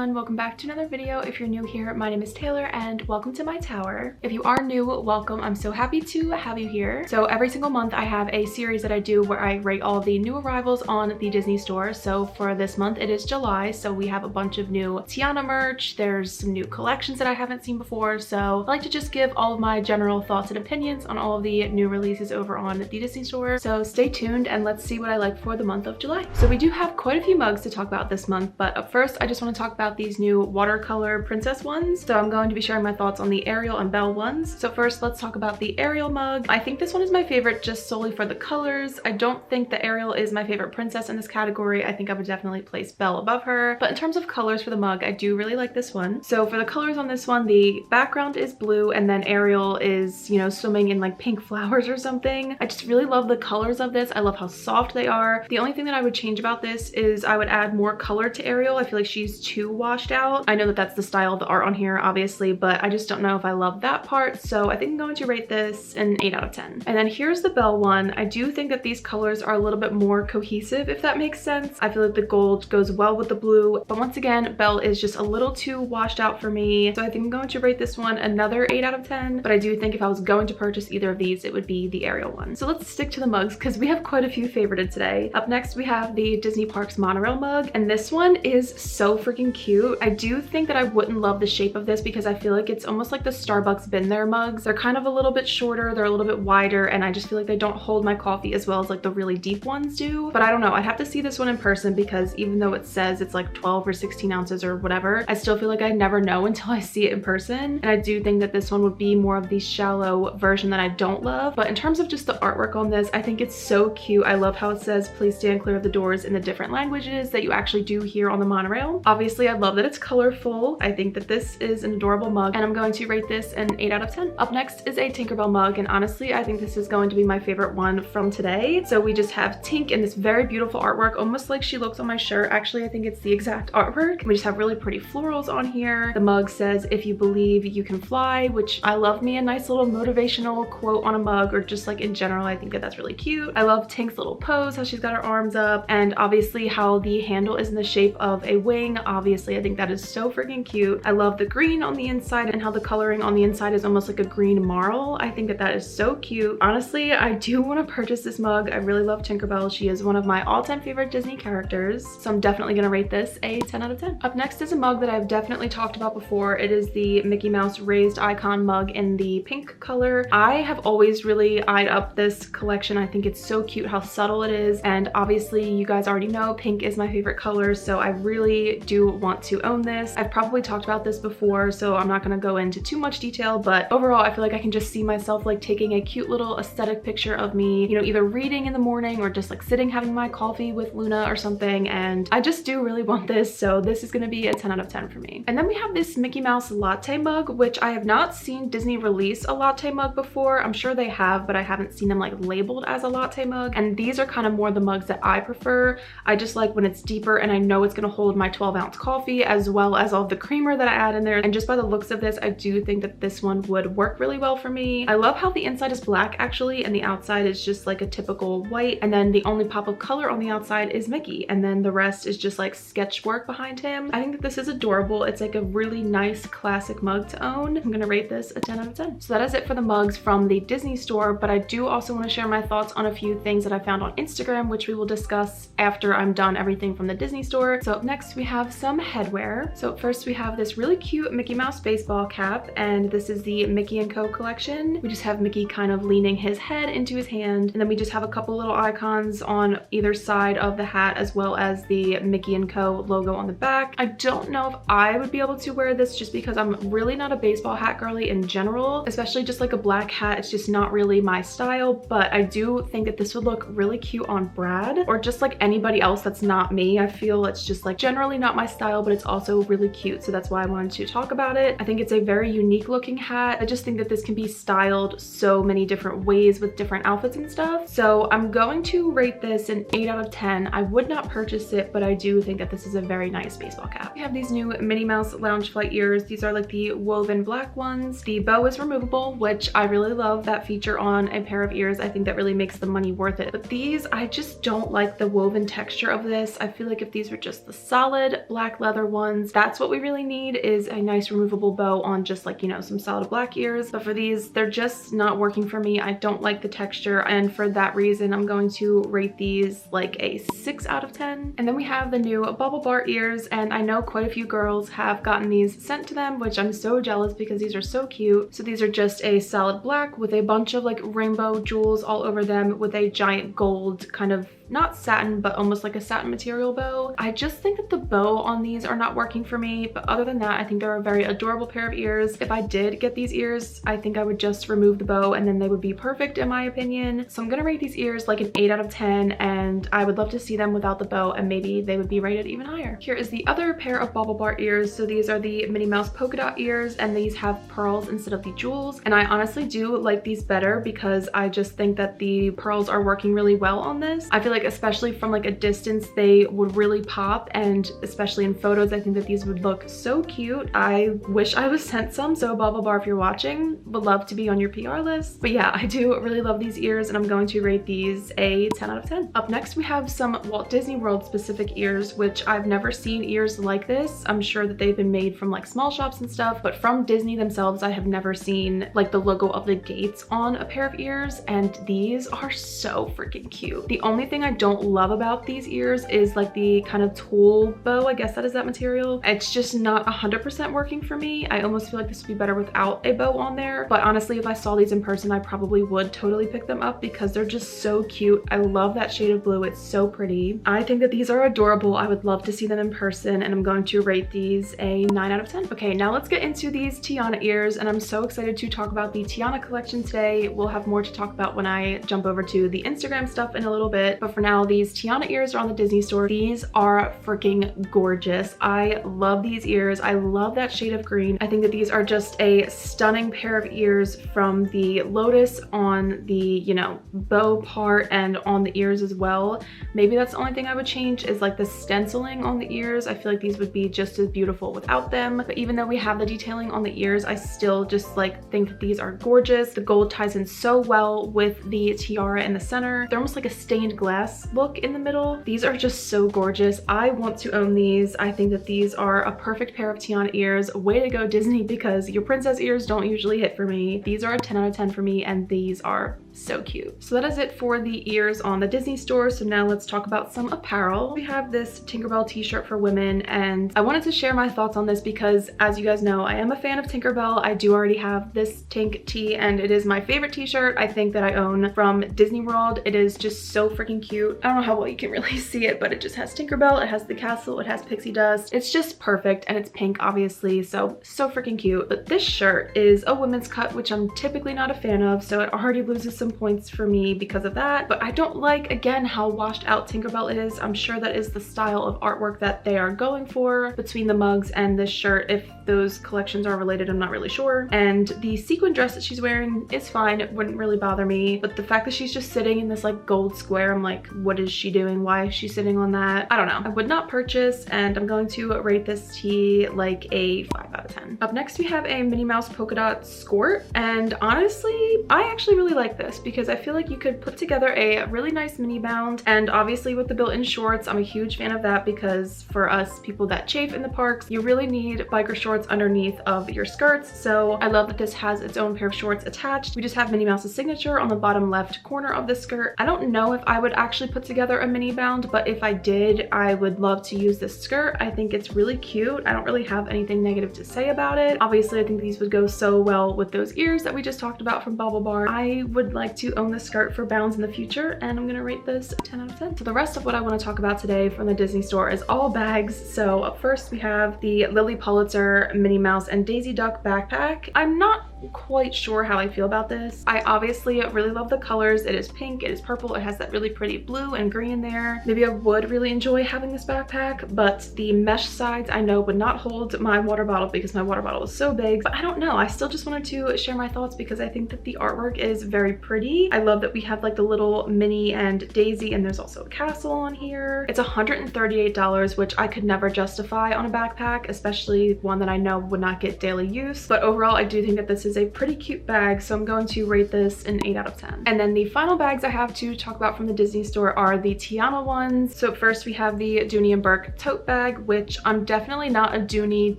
everyone, welcome back to another video. If you're new here, my name is Taylor and welcome to my tower. If you are new, welcome. I'm so happy to have you here. So every single month I have a series that I do where I rate all the new arrivals on the Disney store. So for this month it is July, so we have a bunch of new Tiana merch. There's some new collections that I haven't seen before, so I like to just give all of my general thoughts and opinions on all of the new releases over on the Disney store. So stay tuned and let's see what I like for the month of July. So we do have quite a few mugs to talk about this month, but up first I just want to talk about these new watercolor princess ones. So I'm going to be sharing my thoughts on the Ariel and Belle ones. So first let's talk about the Ariel mug. I think this one is my favorite just solely for the colors. I don't think the Ariel is my favorite princess in this category. I think I would definitely place Belle above her, but in terms of colors for the mug, I do really like this one. So for the colors on this one, the background is blue and then Ariel is, you know, swimming in like pink flowers or something. I just really love the colors of this. I love how soft they are. The only thing that I would change about this is I would add more color to Ariel. I feel like she's too washed out. I know that that's the style of the art on here, obviously, but I just don't know if I love that part. So I think I'm going to rate this an 8 out of 10. And then here's the Belle one. I do think that these colors are a little bit more cohesive, if that makes sense. I feel like the gold goes well with the blue, but once again, Belle is just a little too washed out for me. So I think I'm going to rate this one another 8 out of 10, but I do think if I was going to purchase either of these, it would be the Ariel one. So let's stick to the mugs because we have quite a few favorited today. Up next, we have the Disney Parks monorail mug, and this one is so freaking cute. I do think that I wouldn't love the shape of this because I feel like it's almost like the Starbucks Been There mugs. They're kind of a little bit shorter, they're a little bit wider, and I just feel like they don't hold my coffee as well as like the really deep ones do. But I don't know, I'd have to see this one in person because even though it says it's like 12 or 16 ounces or whatever, I still feel like I never know until I see it in person. And I do think that this one would be more of the shallow version that I don't love. But in terms of just the artwork on this, I think it's so cute. I love how it says, "Please stand clear of the doors" in the different languages that you actually do here on the monorail. Obviously, I love that it's colorful. I think that this is an adorable mug and I'm going to rate this an 8 out of 10. Up next is a Tinkerbell mug, and honestly, I think this is going to be my favorite one from today. So we just have Tink in this very beautiful artwork, almost like she looks on my shirt. Actually, I think it's the exact artwork. We just have really pretty florals on here. The mug says, "If you believe, you can fly," which I love me a nice little motivational quote on a mug, or just like in general, I think that that's really cute. I love Tink's little pose, how she's got her arms up, and obviously how the handle is in the shape of a wing. Obviously, I think that is so freaking cute. I love the green on the inside and how the coloring on the inside is almost like a green marl. I think that that is so cute. Honestly, I do want to purchase this mug. I really love Tinkerbell. She is one of my all-time favorite Disney characters, so I'm definitely gonna rate this a 10 out of 10. Up next is a mug that I've definitely talked about before. It is the Mickey Mouse raised icon mug in the pink color. I have always really eyed up this collection. I think it's so cute how subtle it is, and obviously you guys already know pink is my favorite color, so I really do want to own this. I've probably talked about this before, so I'm not gonna go into too much detail, but overall I feel like I can just see myself like taking a cute little aesthetic picture of me, you know, either reading in the morning or just like sitting having my coffee with Luna or something, and I just do really want this, so this is gonna be a 10 out of 10 for me. And then we have this Mickey Mouse latte mug, which I have not seen Disney release a latte mug before. I'm sure they have, but I haven't seen them like labeled as a latte mug, and these are kind of more the mugs that I prefer. I just like when it's deeper and I know it's gonna hold my 12-ounce coffee as well as all the creamer that I add in there, and just by the looks of this, I do think that this one would work really well for me. I love how the inside is black actually, and the outside is just like a typical white, and then the only pop of color on the outside is Mickey, and then the rest is just like sketch work behind him. I think that this is adorable. It's like a really nice classic mug to own. I'm gonna rate this a 10 out of 10. So that is it for the mugs from the Disney store, but I do also want to share my thoughts on a few things that I found on Instagram, which we will discuss after I'm done everything from the Disney store. So up next we have some headwear. So first we have this really cute Mickey Mouse baseball cap, and this is the Mickey & Co collection. We just have Mickey kind of leaning his head into his hand, and then we just have a couple little icons on either side of the hat as well as the Mickey & Co logo on the back. I don't know if I would be able to wear this just because I'm really not a baseball hat girly in general, especially just like a black hat. It's just not really my style, but I do think that this would look really cute on Brad or just like anybody else that's not me. I feel it's just like generally not my style, but it's also really cute, so that's why I wanted to talk about it. I think it's a very unique looking hat. I just think that this can be styled so many different ways with different outfits and stuff, so I'm going to rate this an 8 out of 10. I would not purchase it, but I do think that this is a very nice baseball cap. We have these new Minnie Mouse Lounge Flight ears. These are like the woven black ones. The bow is removable, which I really love that feature on a pair of ears. I think that really makes the money worth it, but these, I just don't like the woven texture of this. I feel like if these were just the solid black leather leather ones. That's what we really need, is a nice removable bow on just like, you know, some solid black ears. But for these, they're just not working for me. I don't like the texture, and for that reason I'm going to rate these like a 6 out of 10. And then we have the new bubble bar ears, and I know quite a few girls have gotten these sent to them, which I'm so jealous because these are so cute. So these are just a solid black with a bunch of like rainbow jewels all over them, with a giant gold kind of, not satin, but almost like a satin material bow. I just think that the bow on these are not working for me, but other than that, I think they're a very adorable pair of ears. If I did get these ears, I think I would just remove the bow and then they would be perfect in my opinion. So I'm gonna rate these ears like an 8 out of 10, and I would love to see them without the bow, and maybe they would be rated even higher. Here is the other pair of bubble bar ears. So these are the Minnie Mouse polka dot ears, and these have pearls instead of the jewels. And I honestly do like these better because I just think that the pearls are working really well on this. I feel like especially from like a distance, they would really pop, and especially in photos, I think that these would look so cute. I wish I was sent some, so bubble bar, if you're watching, would love to be on your PR list. But yeah, I do really love these ears, and I'm going to rate these a 10 out of 10. Up next, we have some Walt Disney World specific ears, which I've never seen ears like this. I'm sure that they've been made from like small shops and stuff, but from Disney themselves, I have never seen like the logo of the gates on a pair of ears, and these are so freaking cute. The only thing I don't love about these ears is like the kind of tulle bow, I guess that is that material. It's just not 100% working for me. I almost feel like this would be better without a bow on there, but honestly, if I saw these in person, I probably would totally pick them up because they're just so cute. I love that shade of blue. It's so pretty. I think that these are adorable. I would love to see them in person, and I'm going to rate these a 9 out of 10. Okay, now let's get into these Tiana ears, and I'm so excited to talk about the Tiana collection today. We'll have more to talk about when I jump over to the Instagram stuff in a little bit, but for now, these Tiana ears are on the Disney store. These are freaking gorgeous. I love these ears. I love that shade of green. I think that these are just a stunning pair of ears, from the lotus on the, you know, bow part and on the ears as well. Maybe that's the only thing I would change, is like the stenciling on the ears. I feel like these would be just as beautiful without them. But even though we have the detailing on the ears, I still just like think that these are gorgeous. The gold ties in so well with the tiara in the center. They're almost like a stained glass look in the middle. These are just so gorgeous. I want to own these. I think that these are a perfect pair of Tiana ears. Way to go, Disney, because your princess ears don't usually hit for me. These are a 10 out of 10 for me, and these are so cute. So that is it for the ears on the Disney store. So now let's talk about some apparel. We have this Tinkerbell t-shirt for women, and I wanted to share my thoughts on this because, as you guys know, I am a fan of Tinkerbell. I do already have this Tink tee, and it is my favorite t-shirt I think that I own from Disney World. It is just so freaking cute. I don't know how well you can really see it, but it just has Tinkerbell, it has the castle, it has pixie dust. It's just perfect, and it's pink obviously, so freaking cute. But this shirt is a women's cut, which I'm typically not a fan of, so it already loses some points for me because of that. But I don't like, again, how washed out Tinkerbell is. I'm sure that is the style of artwork that they are going for between the mugs and this shirt. If those collections are related, I'm not really sure. And the sequin dress that she's wearing is fine. It wouldn't really bother me. But the fact that she's just sitting in this like gold square, I'm like, what is she doing? Why is she sitting on that? I don't know. I would not purchase, and I'm going to rate this tee like a 5 out of 10. Up next, we have a Minnie Mouse polka dot skirt. And honestly, I actually really like this because I feel like you could put together a really nice mini bound, and obviously with the built-in shorts, I'm a huge fan of that because for us people that chafe in the parks, you really need biker shorts underneath of your skirts. So I love that this has its own pair of shorts attached. We just have Minnie Mouse's signature on the bottom left corner of the skirt. I don't know if I would actually put together a mini bound, but if I did, I would love to use this skirt. I think it's really cute. I don't really have anything negative to say about it. Obviously, I think these would go so well with those ears that we just talked about from Bubble Bar. I would like to own this skirt for bounds in the future, and I'm gonna rate this a 10 out of 10. So the rest of what I want to talk about today from the Disney store is all bags. So up first, we have the Lily Pulitzer Minnie Mouse and Daisy Duck backpack. I'm not quite sure how I feel about this. I obviously really love the colors. It is pink, it is purple, it has that really pretty blue and green there. Maybe I would really enjoy having this backpack, but the mesh sides I know would not hold my water bottle because my water bottle is so big. But I don't know, I still just wanted to share my thoughts because I think that the artwork is very pretty. I love that we have like the little Minnie and Daisy, and there's also a castle on here. It's $138, which I could never justify on a backpack, especially one that I know would not get daily use. But overall, I do think that this is a pretty cute bag, so I'm going to rate this an 8 out of 10. And then the final bags I have to talk about from the Disney store are the Tiana ones. So first we have the Dooney & Bourke tote bag, which I'm definitely not a Dooney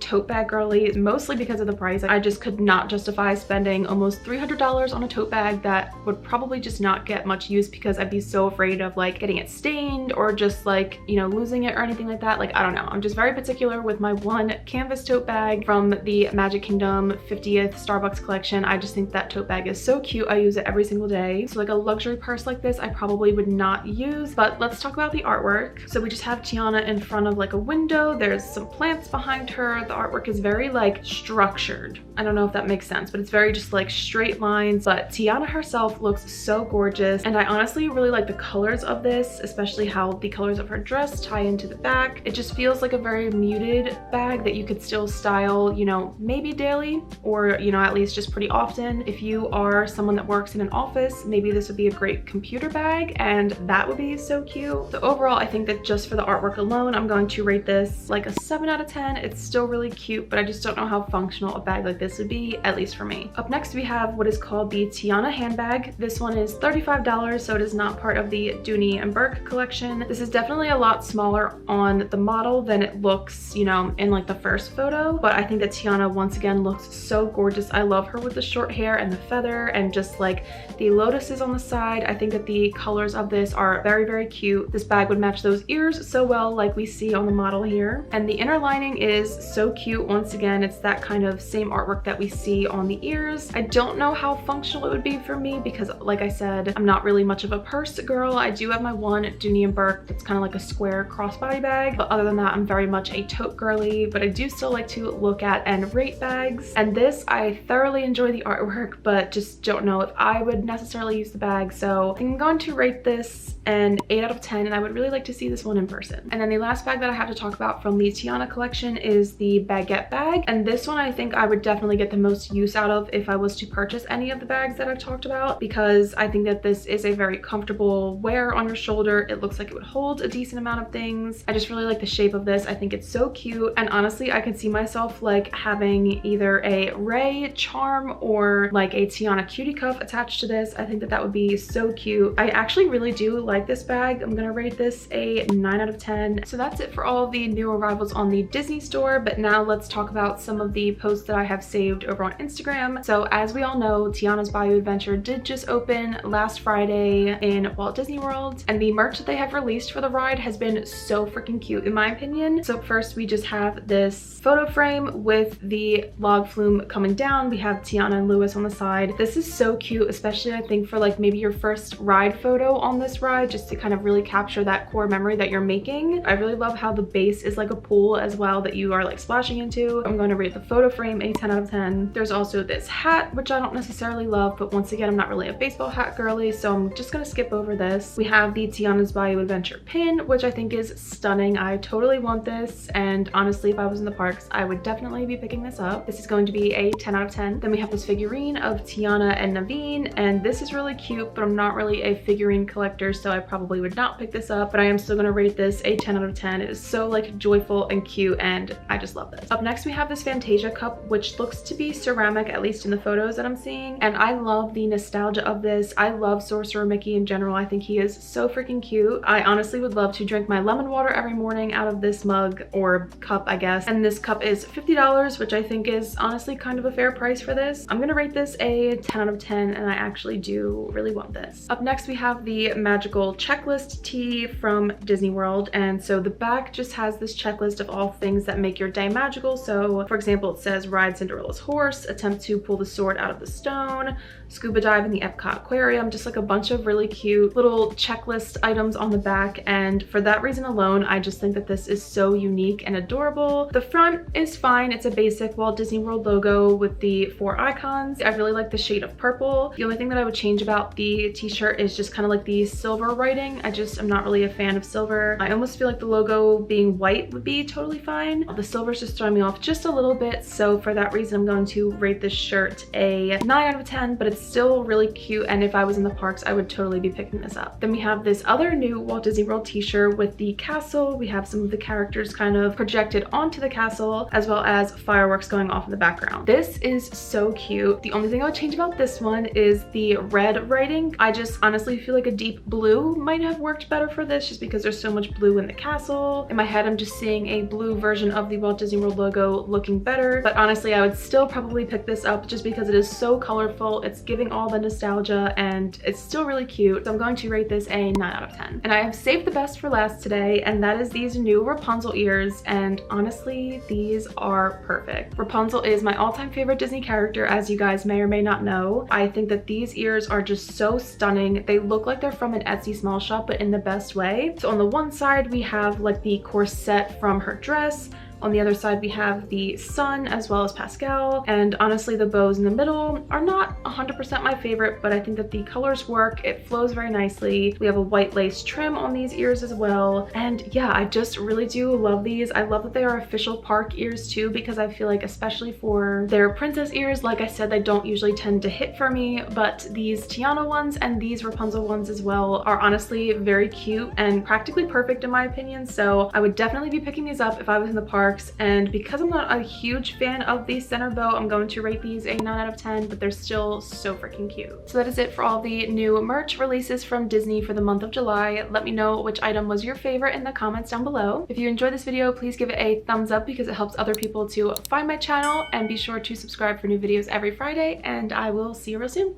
tote bag girly, mostly because of the price. I just could not justify spending almost $300 on a tote bag that would probably just not get much use because I'd be so afraid of like getting it stained or just like, you know, losing it or anything like that. Like, I don't know. I'm just very particular with my one canvas tote bag from the Magic Kingdom 50th Starbucks collection. I just think that tote bag is so cute. I use it every single day. So like a luxury purse like this, I probably would not use. But let's talk about the artwork. So we just have Tiana in front of like a window. There's some plants behind her. The artwork is very like structured. I don't know if that makes sense, but it's very just like straight lines. But Tiana herself looks so gorgeous. And I honestly really like the colors of this, especially how the colors of her dress tie into the back. It just feels like a very muted bag that you could still style, you know, maybe daily or, you know, at least just pretty often. If you are someone that works in an office, maybe this would be a great computer bag and that would be so cute. So overall, I think that just for the artwork alone, I'm going to rate this like a 7 out of 10. It's still really cute, but I just don't know how functional a bag like this would be, at least for me. Up next, we have what is called the Tiana handbag. This one is $35, so it is not part of the Dooney & Bourke collection. This is definitely a lot smaller on the model than it looks, you know, in like the first photo, but I think that Tiana once again looks so gorgeous. I love her with the short hair and the feather and just like the lotuses on the side. I think that the colors of this are very, very cute. This bag would match those ears so well, like we see on the model here. And the inner lining is so cute. Once again, it's that kind of same artwork that we see on the ears. I don't know how functional it would be for me because, like I said, I'm not really much of a purse girl. I do have my one Dooney & Bourke that's kind of like a square crossbody bag, but other than that, I'm very much a tote girly. But I do still like to look at and rate bags. And this, I thoroughly enjoy the artwork, but just don't know if I would necessarily use the bag. So I'm going to rate this an 8 out of 10, and I would really like to see this one in person. And then the last bag that I have to talk about from the Tiana collection is the baguette bag. And this one I think I would definitely get the most use out of if I was to purchase any of the bags that I've talked about, because I think that this is a very comfortable wear on your shoulder. It looks like it would hold a decent amount of things. I just really like the shape of this. I think it's so cute, and honestly I could see myself like having either a Ray charm or like a Tiana cutie cuff attached to this. I think that that would be so cute. I actually really do like this bag. I'm gonna rate this a 9 out of 10. So that's it for all of the new arrivals on the Disney store, but now let's talk about some of the posts that I have saved over on Instagram. So as we all know, Tiana's Bayou Adventure did just open last Friday in Walt Disney World, and the merch that they have released for the ride has been so freaking cute in my opinion. So first we just have this photo frame with the log flume coming down. We have Tiana and Louis on the side. This is so cute, especially I think for like maybe your first ride photo on this ride, just to kind of really capture that core memory that you're making. I really love how the base is like a pool as well that you are like splashing into. I'm going to rate the photo frame a 10 out of 10. There's also this hat, which I don't necessarily love, but once again, I'm not really a baseball hat girly, so I'm just gonna skip over this. We have the Tiana's Bayou Adventure pin, which I think is stunning. I totally want this, and honestly, if I was in the parks, I would definitely be picking this up. This is going to be a 10 out of 10. Then we have this figurine of Tiana and Naveen, and this is really cute, but I'm not really a figurine collector, so I probably would not pick this up, but I am still gonna rate this a 10 out of 10. It is so like joyful and cute, and I just love this. Up next, we have this Fantasia cup, which looks to be ceramic, at least in the photos that I'm seeing, and I love the nostalgia of this. I love Sorcerer Mickey in general. I think he is so freaking cute. I honestly would love to drink my lemon water every morning out of this mug or cup, I guess, and this cup is $50, which I think is honestly kind of a fair price for this. I'm gonna rate this a 10 out of 10, and I actually do really want this. Up next, we have the magical checklist tee from Disney World, and so the back just has this checklist of all things that make your day magical. So for example, it says ride Cinderella's horse, attempt to pull the sword out of the stone, scuba dive in the Epcot aquarium, just like a bunch of really cute little checklist items on the back. And for that reason alone, I just think that this is so unique and adorable. The front is fine. It's a basic Walt Disney World logo with the 4 icons. I really like the shade of purple. The only thing that I would change about the t-shirt is just kind of like the silver writing. I'm not really a fan of silver. I almost feel like the logo being white would be totally fine. The silver's just throwing me off just a little bit, so for that reason I'm going to rate this shirt a 9 out of 10, but it's still really cute, and if I was in the parks I would totally be picking this up. Then we have this other new Walt Disney World t-shirt with the castle. We have some of the characters kind of projected onto the castle, as as well as fireworks going off in the background. This is so cute. The only thing I would change about this one is the red writing. I just honestly feel like a deep blue might have worked better for this just because there's so much blue in the castle. In my head, I'm just seeing a blue version of the Walt Disney World logo looking better, but honestly, I would still probably pick this up just because it is so colorful. It's giving all the nostalgia and it's still really cute. So I'm going to rate this a 9 out of 10. And I have saved the best for last today, and that is these new Rapunzel ears, and honestly, these are perfect. Rapunzel is my all-time favorite Disney character, as you guys may or may not know. I think that these ears are just so stunning. They look like they're from an Etsy small shop, but in the best way. So on the one side, we have like the corset from her dress. On the other side, we have the sun as well as Pascal, and honestly, the bows in the middle are not 100% my favorite, but I think that the colors work. It flows very nicely. We have a white lace trim on these ears as well, and yeah, I just really do love these. I love that they are official park ears too, because I feel like especially for their princess ears, like I said, they don't usually tend to hit for me, but these Tiana ones and these Rapunzel ones as well are honestly very cute and practically perfect in my opinion, so I would definitely be picking these up if I was in the park. And because I'm not a huge fan of the center bow, I'm going to rate these a 9 out of 10, but they're still so freaking cute. So that is it for all the new merch releases from Disney for the month of July. Let me know which item was your favorite in the comments down below. If you enjoyed this video, please give it a thumbs up because it helps other people to find my channel, and be sure to subscribe for new videos every Friday, and I will see you real soon.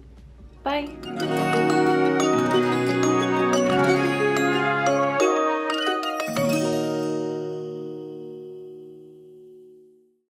Bye!